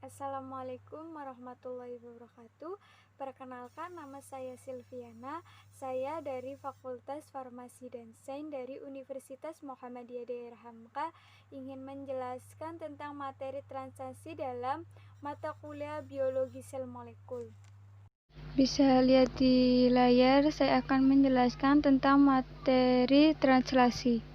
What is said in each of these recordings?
Assalamualaikum warahmatullahi wabarakatuh. Perkenalkan, nama saya Silviana. Saya dari Fakultas Farmasi dan Sains dari Universitas Muhammadiyah Daerah Hamka ingin menjelaskan tentang materi transaksi dalam mata kuliah biologi sel molekul. Bisa lihat di layar, saya akan menjelaskan tentang materi translasi.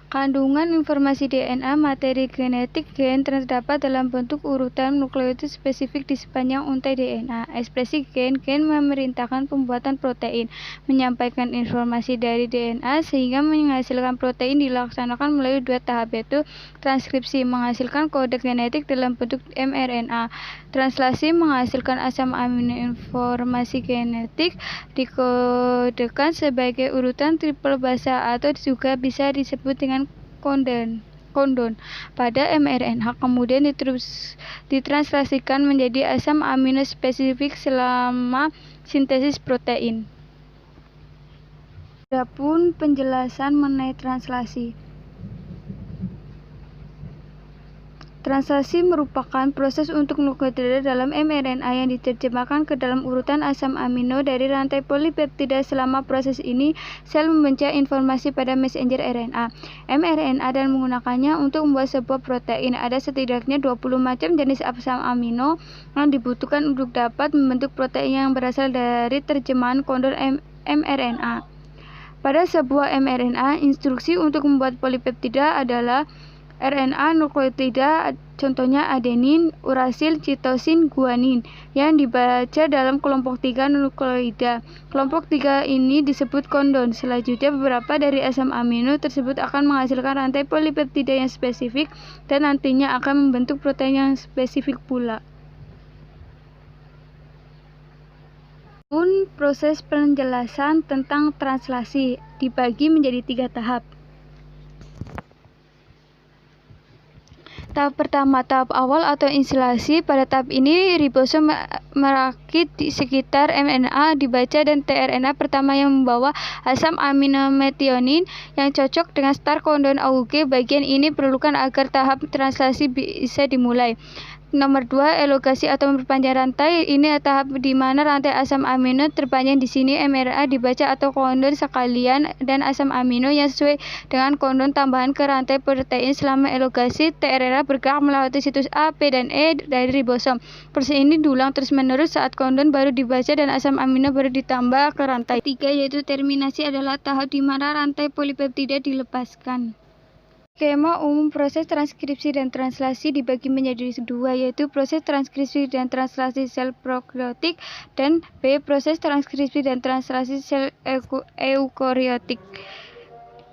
Kandungan informasi DNA, materi genetik gen terdapat dalam bentuk urutan nukleotid spesifik di sepanjang untai DNA. Ekspresi gen memerintahkan pembuatan protein, menyampaikan informasi dari DNA sehingga menghasilkan protein dilaksanakan melalui dua tahap, yaitu transkripsi menghasilkan kode genetik dalam bentuk mRNA. Translasi menghasilkan asam amino informasi genetik dikodekan sebagai urutan triple basa atau juga bisa disebut dengan kondon pada mRNA, kemudian ditranslasikan menjadi asam amino spesifik selama sintesis protein. Adapun penjelasan mengenai translasi. Translasi merupakan proses untuk nukleotida dalam mRNA yang diterjemahkan ke dalam urutan asam amino dari rantai polipeptida. Selama proses ini, sel membaca informasi pada messenger RNA, mRNA dan menggunakannya untuk membuat sebuah protein. Ada setidaknya 20 macam jenis asam amino yang dibutuhkan untuk dapat membentuk protein yang berasal dari terjemahan kondon mRNA. Pada sebuah mRNA, instruksi untuk membuat polipeptida adalah RNA nukleotida, contohnya adenin, urasil, citosin, guanin, yang dibaca dalam kelompok 3 nukleotida. Kelompok 3 ini disebut kondon. Selanjutnya, beberapa dari asam amino tersebut akan menghasilkan rantai polipeptida yang spesifik dan nantinya akan membentuk protein yang spesifik pula. Proses penjelasan tentang translasi dibagi menjadi 3 tahap. Tahap pertama, tahap awal atau inisiasi. Pada tahap ini, ribosom merakit di sekitar mRNA dibaca dan tRNA pertama yang membawa asam amino metionin yang cocok dengan start kondon AUG. Bagian ini diperlukan agar tahap translasi bisa dimulai. Nomor 2, elongasi atau memperpanjang rantai. Ini tahap di mana rantai asam amino terpanjang. Di sini mRNA dibaca atau kondon sekalian dan asam amino yang sesuai dengan kondon tambahan ke rantai protein. Selama elongasi, tRNA bergerak melewati situs A, P, dan E dari ribosom. Proses ini diulang terus-menerus saat kondon baru dibaca dan asam amino baru ditambah ke rantai. 3, yaitu terminasi, adalah tahap di mana rantai polipeptida dilepaskan. Skema umum proses transkripsi dan translasi dibagi menjadi 2, yaitu proses transkripsi dan translasi sel prokaryotik dan B, proses transkripsi dan translasi sel eukaryotik.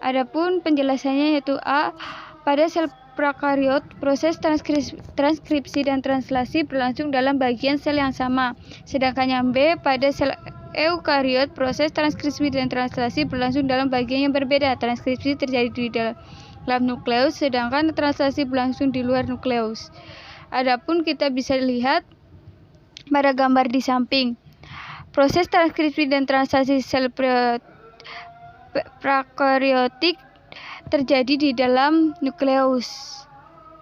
Adapun penjelasannya yaitu A, pada sel prokariot, proses transkripsi dan translasi berlangsung dalam bagian sel yang sama. Sedangkan yang B, pada sel eukariot, proses transkripsi dan translasi berlangsung dalam bagian yang berbeda. Transkripsi terjadi di dalam nukleus, sedangkan translasi berlangsung di luar nukleus. Adapun kita bisa lihat pada gambar di samping. Proses transkripsi dan translasi sel prokaryotik terjadi di dalam nukleus.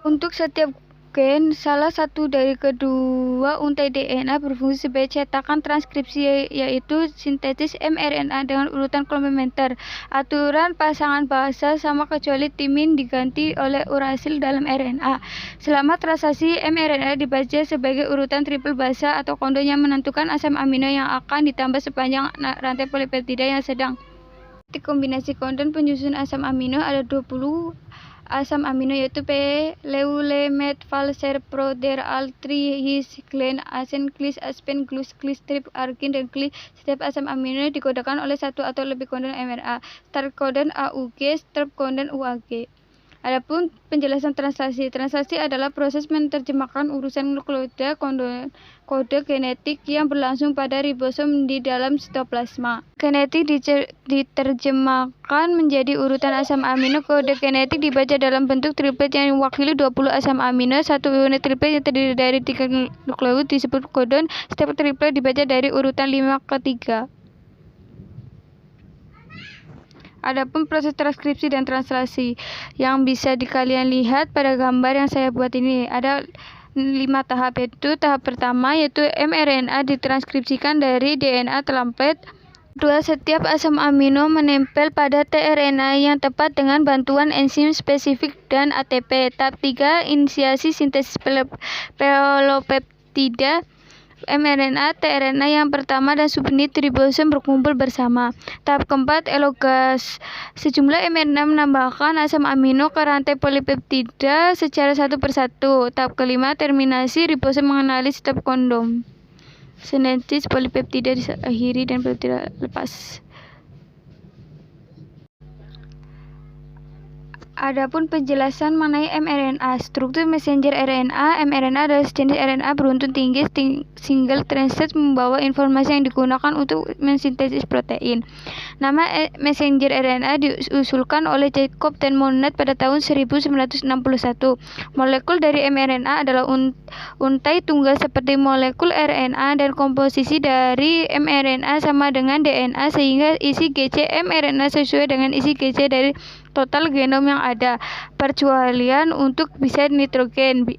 Untuk setiap gen, salah satu dari kedua untai DNA berfungsi sebagai cetakan transkripsi, yaitu sintesis mRNA dengan urutan komplementer. Aturan pasangan basa sama kecuali timin diganti oleh urasil dalam RNA. Selama translasi, mRNA dibaca sebagai urutan triple basa atau kondon yang menentukan asam amino yang akan ditambah sepanjang rantai polipeptida yang sedang. Di kombinasi kondon penyusun asam amino ada 20 asam amino, yaitu P, leulemet, valser, proder, altri, his, glen, asen, glis, aspen, glus, glis, trip, argin, dan glis. Setiap asam amino dikodekan oleh satu atau lebih kondon mRNA. Start kondon AUG, stop kondon UAG. Adapun penjelasan translasi. Translasi adalah proses menerjemahkan urusan nukleotida kode genetik yang berlangsung pada ribosom di dalam sitoplasma. Genetik diterjemahkan menjadi urutan asam amino. Kode genetik dibaca dalam bentuk triplet yang mewakili 20 asam amino. Satu unit triplet yang terdiri dari 3 nukleotida disebut kodon. Setiap triplet dibaca dari urutan 5 ke 3. Adapun proses transkripsi dan translasi yang bisa kalian lihat pada gambar yang saya buat ini, ada 5 tahap, yaitu tahap pertama yaitu mRNA ditranskripsikan dari DNA template. Kedua, setiap asam amino menempel pada tRNA yang tepat dengan bantuan enzim spesifik dan ATP. Tahap 3, inisiasi sintesis polipeptida mRNA, tRNA yang pertama dan subunit ribosom berkumpul bersama. Tahap keempat, elogas. Sejumlah mRNA menambahkan asam amino ke rantai polipeptida secara satu persatu. Tahap kelima, terminasi ribosom mengenali stop kondom. Sintesis polipeptida diakhiri dan peptida lepas. Adapun penjelasan mengenai mRNA, struktur messenger RNA. mRNA adalah sejenis RNA beruntun tinggi single transit membawa informasi yang digunakan untuk mensintesis protein. Nama messenger RNA diusulkan oleh Jacob dan Monod pada tahun 1961. Molekul dari mRNA adalah untai tunggal seperti molekul RNA dan komposisi dari mRNA sama dengan DNA sehingga isi GC mRNA sesuai dengan isi GC dari total genom yang ada, perkecualian untuk bisa nitrogen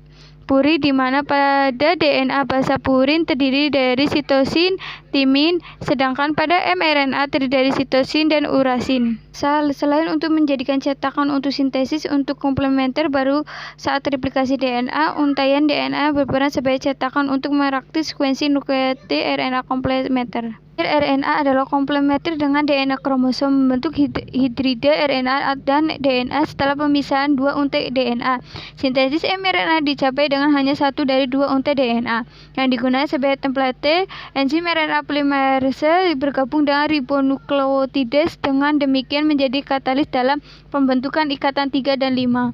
puri di mana pada DNA basa purin terdiri dari sitosin, timin, sedangkan pada mRNA terdiri dari sitosin dan urasin. Selain untuk menjadikan cetakan untuk sintesis untuk komplementer baru saat replikasi DNA, untaian DNA berperan sebagai cetakan untuk merakit sekuensi nukleotid RNA komplementer. RNA adalah komplementer dengan DNA kromosom membentuk hidrida RNA dan DNA setelah pemisahan dua untai DNA. Sintesis mRNA dicapai dengan hanya satu dari dua untai DNA yang digunakan sebagai template. Enzim RNA polimerase bergabung dengan ribonukleotidase, dengan demikian menjadi katalis dalam pembentukan ikatan 3 dan 5.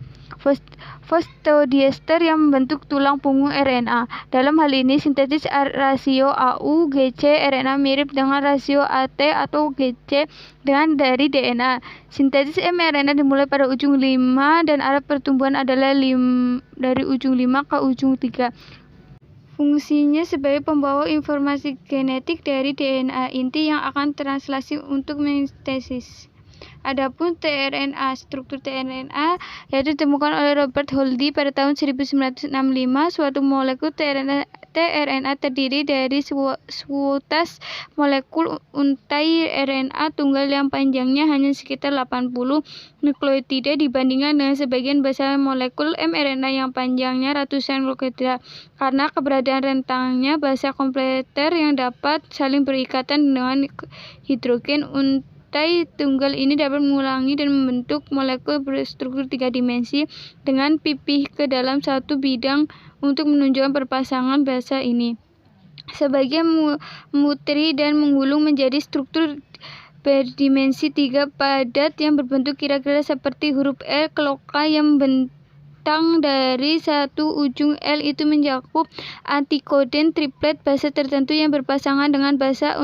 Fosfodiester yang membentuk tulang punggung RNA. Dalam hal ini, sintesis rasio AU-GC RNA mirip dengan rasio AT atau GC dengan dari DNA. Sintesis mRNA dimulai pada ujung 5 dan arah pertumbuhan adalah dari ujung 5 ke ujung 3. Fungsinya sebagai pembawa informasi genetik dari DNA inti yang akan translasi untuk mensintesis. Adapun tRNA, struktur tRNA yaitu ditemukan oleh Robert Holdy pada tahun 1965. Suatu molekul tRNA terdiri dari suitas molekul untai RNA tunggal yang panjangnya hanya sekitar 80 nukleotida dibandingkan dengan sebagian besar molekul mRNA yang panjangnya ratusan nukleotida. Karena keberadaan rentangnya basa komplementer yang dapat saling berikatan dengan hidrogen, untai tunggal ini dapat mengulangi dan membentuk molekul berstruktur 3 dimensi dengan pipih ke dalam satu bidang untuk menunjukkan perpasangan basa ini. Sebagian memuteri dan menggulung menjadi struktur berdimensi 3 padat yang berbentuk kira-kira seperti huruf L. Keloka yang membentang dari satu ujung L itu mencakup antikoden triplet basa tertentu yang berpasangan dengan basa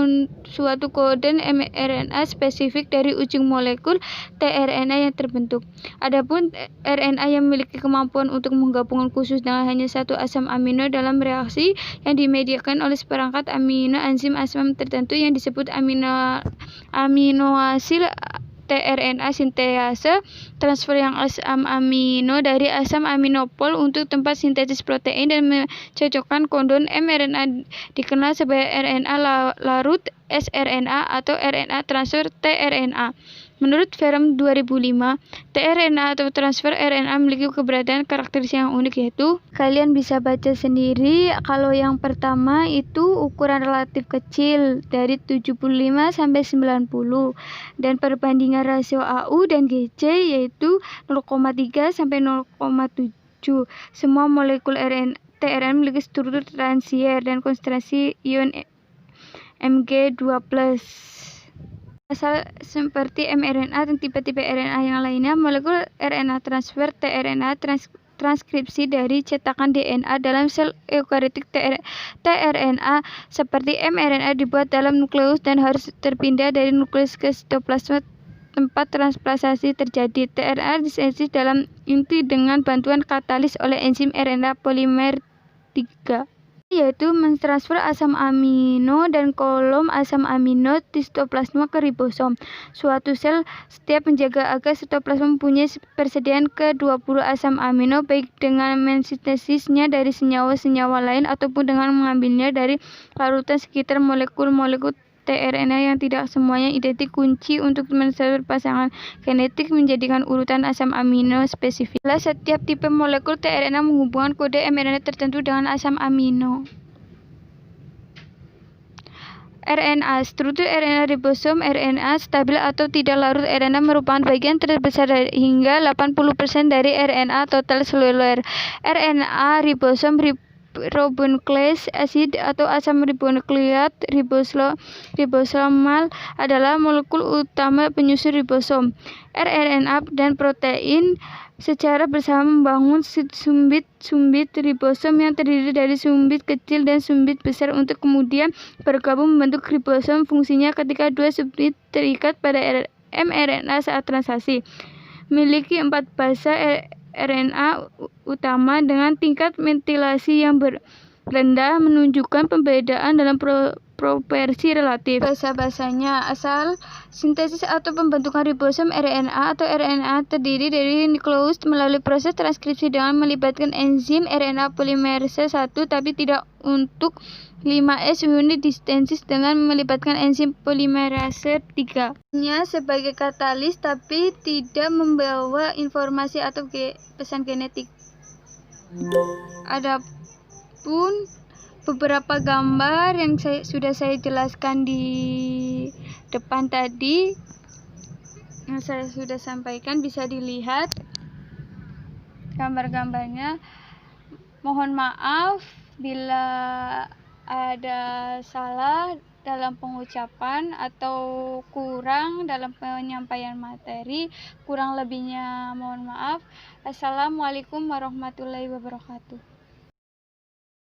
suatu koden mRNA spesifik dari ujung molekul tRNA yang terbentuk. Adapun RNA yang memiliki kemampuan untuk menggabungkan khusus dengan hanya satu asam amino dalam reaksi yang dimediakan oleh seperangkat amino enzim asam tertentu yang disebut aminoasid tRNA sintase, transfer yang asam amino dari asam aminopol untuk tempat sintesis protein dan mencocokkan kondom mRNA dikenal sebagai RNA larut sRNA atau RNA transfer tRNA. Menurut Ferm 2005, tRNA atau transfer RNA memiliki keberadaan karakteristik yang unik, yaitu kalian bisa baca sendiri. Kalau yang pertama itu ukuran relatif kecil dari 75 sampai 90 dan perbandingan rasio AU dan GC yaitu 0,3 sampai 0,7. Semua molekul tRNA memiliki struktur transier dan konsentrasi ion Mg2+. Asal seperti mRNA dan tipe-tipe RNA yang lainnya, molekul RNA transfer tRNA transkripsi dari cetakan DNA dalam sel eukariotik tRNA seperti mRNA dibuat dalam nukleus dan harus terpindah dari nukleus ke sitoplasma tempat transplantasi terjadi. tRNA disintesis dalam inti dengan bantuan katalis oleh enzim RNA polimer 3. yaitu mentransfer asam amino dan kolom asam amino di sitoplasma ke ribosom. Suatu sel setiap menjaga agar sitoplasma mempunyai persediaan ke-20 asam amino, baik dengan mensintesisnya dari senyawa-senyawa lain ataupun dengan mengambilnya dari larutan sekitar molekul-molekul tRNA yang tidak semuanya identik. Kunci untuk menentukan pasangan genetik menjadikan urutan asam amino spesifik. Setiap tipe molekul tRNA menghubungkan kode mRNA tertentu dengan asam amino. RNA. Struktur RNA ribosom. RNA stabil atau tidak larut RNA merupakan bagian terbesar hingga 80% dari RNA total seluler. RNA ribosom ribonukleik asid atau asam ribonukleat ribosomal adalah molekul utama penyusun ribosom. rRNA dan protein secara bersama membangun sumbit ribosom yang terdiri dari sumbit kecil dan sumbit besar untuk kemudian bergabung membentuk ribosom. Fungsinya ketika dua sumbit terikat pada mRNA saat transaksi. Memiliki 4 basa RNA utama dengan tingkat metilasi yang rendah, menunjukkan pembedaan dalam proporsi relatif. Basa-basanya: asal sintesis atau pembentukan ribosom RNA atau RNA terdiri dari nukleus melalui proses transkripsi dengan melibatkan enzim RNA polimerase 1, tapi tidak untuk 5S unit distensis dengan melibatkan enzim polimerase 3. Sebagai katalis tapi tidak membawa informasi atau pesan genetik. Adapun beberapa gambar yang sudah saya jelaskan di depan tadi, yang saya sudah sampaikan, bisa dilihat gambar-gambarnya. Mohon maaf bila ada salah dalam pengucapan atau kurang dalam penyampaian materi. Kurang lebihnya mohon maaf. Assalamualaikum warahmatullahi wabarakatuh.